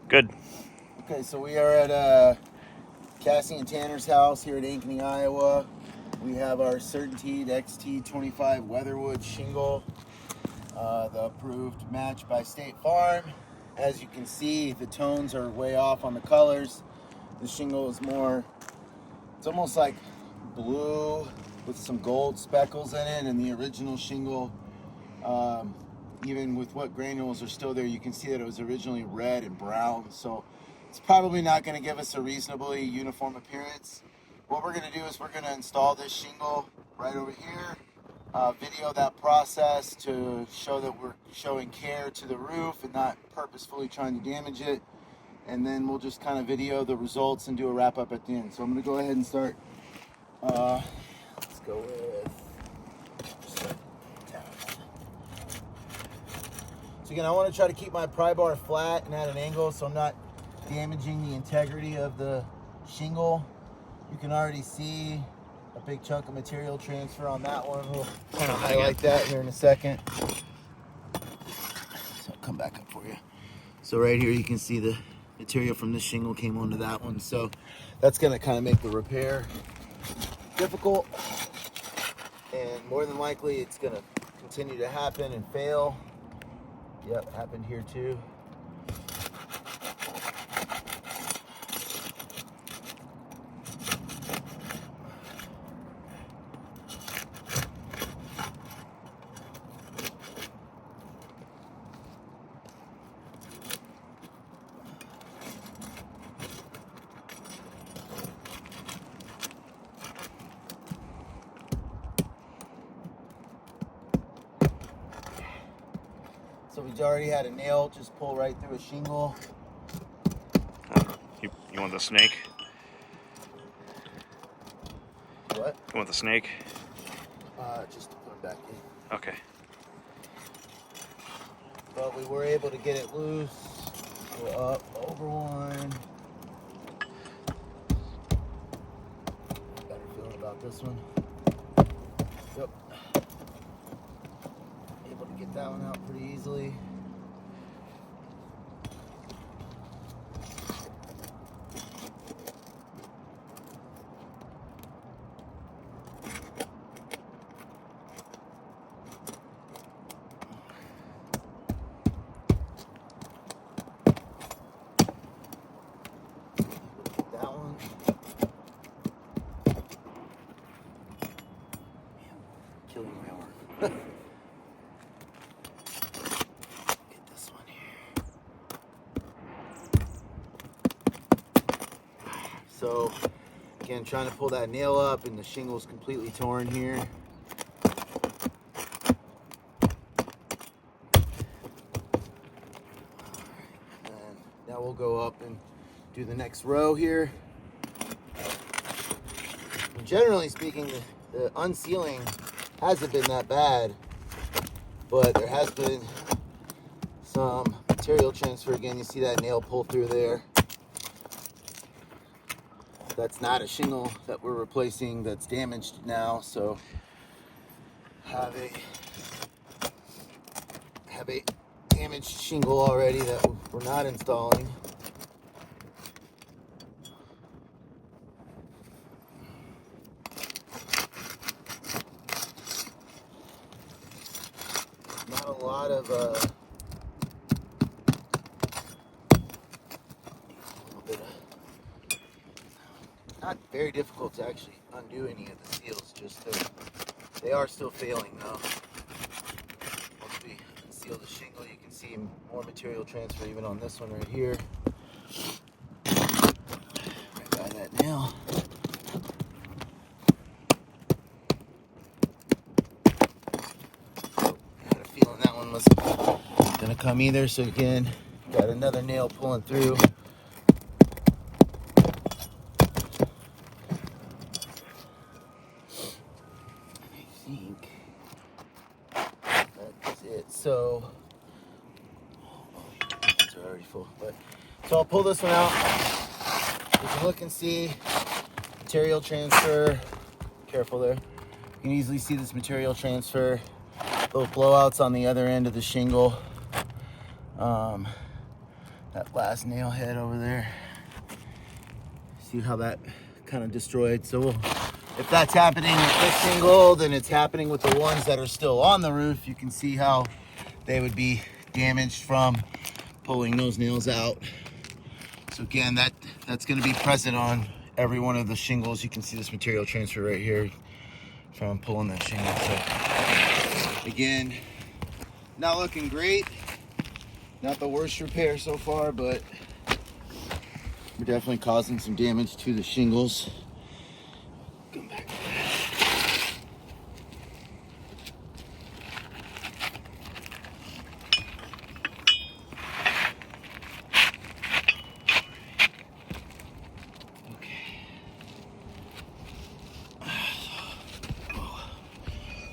Good. Okay, so we are at Cassie and Tanner's house here at Ankeny, Iowa. We have our Certainty XT25 Weatherwood shingle, the approved match by State Farm. As you can see, the tones are way off on the colors. The shingle is more, it's almost like blue with some gold speckles in it, and the original shingle, even with what granules are still there, you can see that it was originally red and brown. So it's probably not going to give us a reasonably uniform appearance. What we're going to do is we're going to install this shingle right over here, video that process to show that we're showing care to the roof and not purposefully trying to damage it. And then we'll just kind of video the results and do a wrap up at the end. So I'm going to go ahead and start. Let's go with. So again, I want to try to keep my pry bar flat and at an angle so I'm not damaging the integrity of the shingle. You can already see a big chunk of material transfer on that one. We'll kind of highlight that here in a second. So I'll come back up for you. So right here you can see the material from this shingle came onto that one. So that's going to kind of make the repair difficult. And more than likely it's going to continue to happen and fail. Yep, happened here too. So we already had a nail just pull right through a shingle. You want the snake? What? You want the snake? Just to put it back in. Okay. But we were able to get it loose. Go up over one. Better feeling about this one. Yep. Able to get that one out pretty easily. That one. Killing my arm. Get this one here. So, again, trying to pull that nail up, and the shingle's completely torn here. And now we'll go up and do the next row here. And generally speaking, the unsealing hasn't been that bad, but there has been some material transfer. Again, you see that nail pull through there. That's not a shingle that we're replacing that's damaged now, so have a damaged shingle already that we're not installing. Not a lot of not very difficult to actually undo any of the seals, just they are still failing though. Once we unseal the shingle, you can see more material transfer even on this one right here. Right by that nail. I had a feeling that one was gonna come either, so again, got another nail pulling through. That's it. So, these are already full. So I'll pull this one out. You can look and see material transfer. Careful there. You can easily see this material transfer. Little blowouts on the other end of the shingle. That last nail head over there. See how that kind of destroyed. So if that's happening with this shingle, then it's happening with the ones that are still on the roof. You can see how they would be damaged from pulling those nails out. So again, that's going to be present on every one of the shingles. You can see this material transfer right here from pulling that shingle. So again, not looking great. Not the worst repair so far, but we're definitely causing some damage to the shingles. Come back.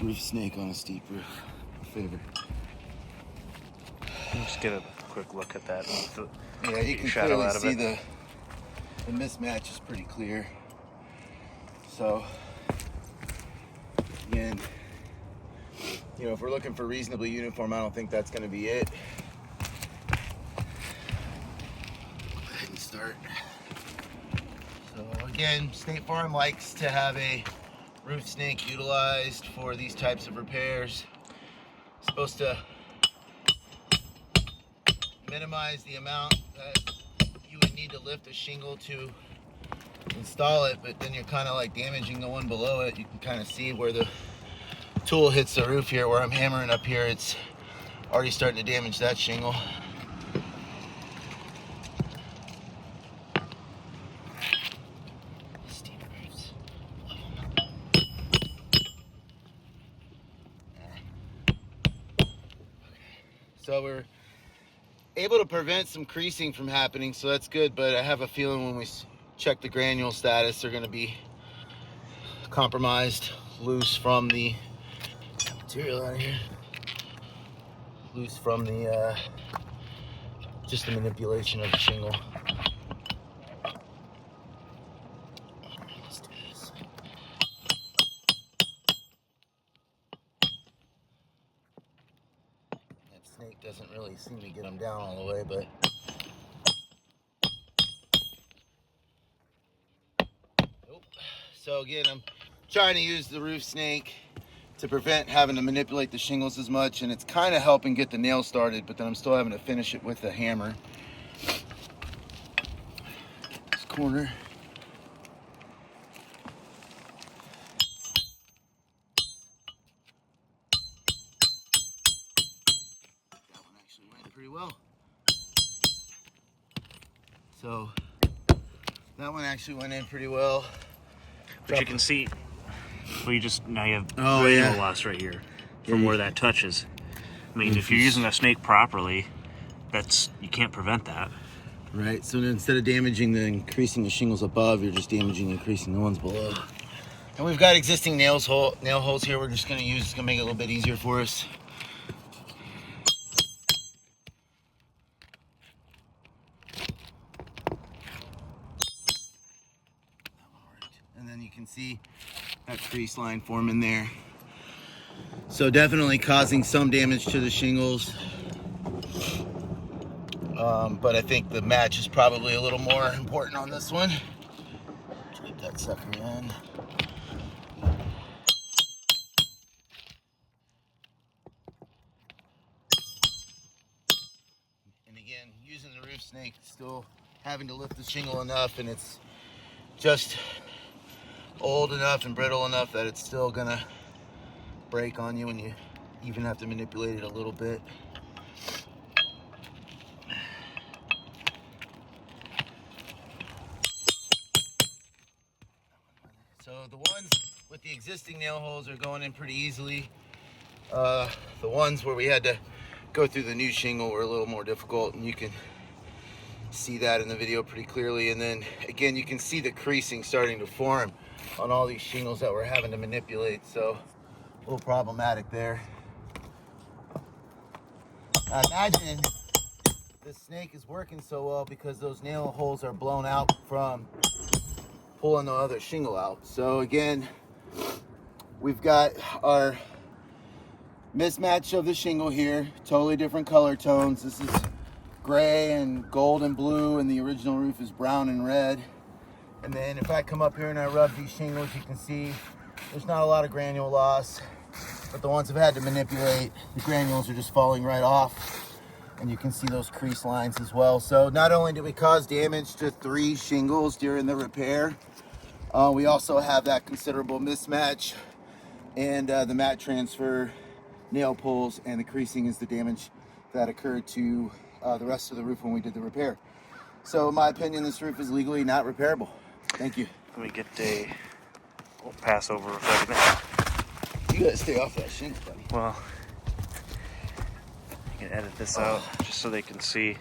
Roof snake on a steep roof. My favorite. Just get a quick look at that. Yeah, you can clearly see the mismatch is pretty clear. So, again, you know, if we're looking for reasonably uniform, I don't think that's going to be it. Go ahead and start. So again, State Farm likes to have a roof snake utilized for these types of repairs. It's supposed to minimize the amount that you would need to lift a shingle to install it, but then you're kind of like damaging the one below it. You can kind of see where the tool hits the roof here, where I'm hammering up here. It's already starting to damage that shingle. So we're able to prevent some creasing from happening, so that's good, but I have a feeling when we check the granule status, they're going to be compromised, loose from the material out of here, loose from the just the manipulation of the shingle. Let's do this. That snake doesn't really seem to get them down all the way, but nope. So again, I'm trying to use the roof snake to prevent having to manipulate the shingles as much, and it's kind of helping get the nail started, but then I'm still having to finish it with the hammer. This corner. That one actually went pretty well. So that one actually went in pretty well. But you can see, well, now you have granule loss right here from where that touches. I mean, if you're using a snake properly, you can't prevent that. Right, so instead of increasing the shingles above, you're just increasing the ones below. And we've got existing nail holes here we're just gonna use. It's gonna make it a little bit easier for us. And then you can see that crease line forming there. So definitely causing some damage to the shingles. But I think the match is probably a little more important on this one. Keep that sucker in. And again, using the roof snake, still having to lift the shingle enough, and it's just old enough and brittle enough that it's still gonna break on you, and you even have to manipulate it a little bit. So the ones with the existing nail holes are going in pretty easily. The ones where we had to go through the new shingle were a little more difficult, and you can see that in the video pretty clearly. And then again, you can see the creasing starting to form on all these shingles that we're having to manipulate, so a little problematic there. I imagine this snake is working so well because those nail holes are blown out from pulling the other shingle out. So again, we've got our mismatch of the shingle here, totally different color tones. This is gray and gold and blue, and the original roof is brown and red. And then if I come up here and I rub these shingles, you can see there's not a lot of granule loss, but the ones I've had to manipulate, the granules are just falling right off, and you can see those crease lines as well. So not only did we cause damage to 3 shingles during the repair, we also have that considerable mismatch, and the mat transfer, nail pulls, and the creasing is the damage that occurred to the rest of the roof when we did the repair. So in my opinion, this roof is legally not repairable. Thank you. Let me get we'll pass over a second. You gotta stay off that shingle, buddy. Well, I can edit this out just so they can see.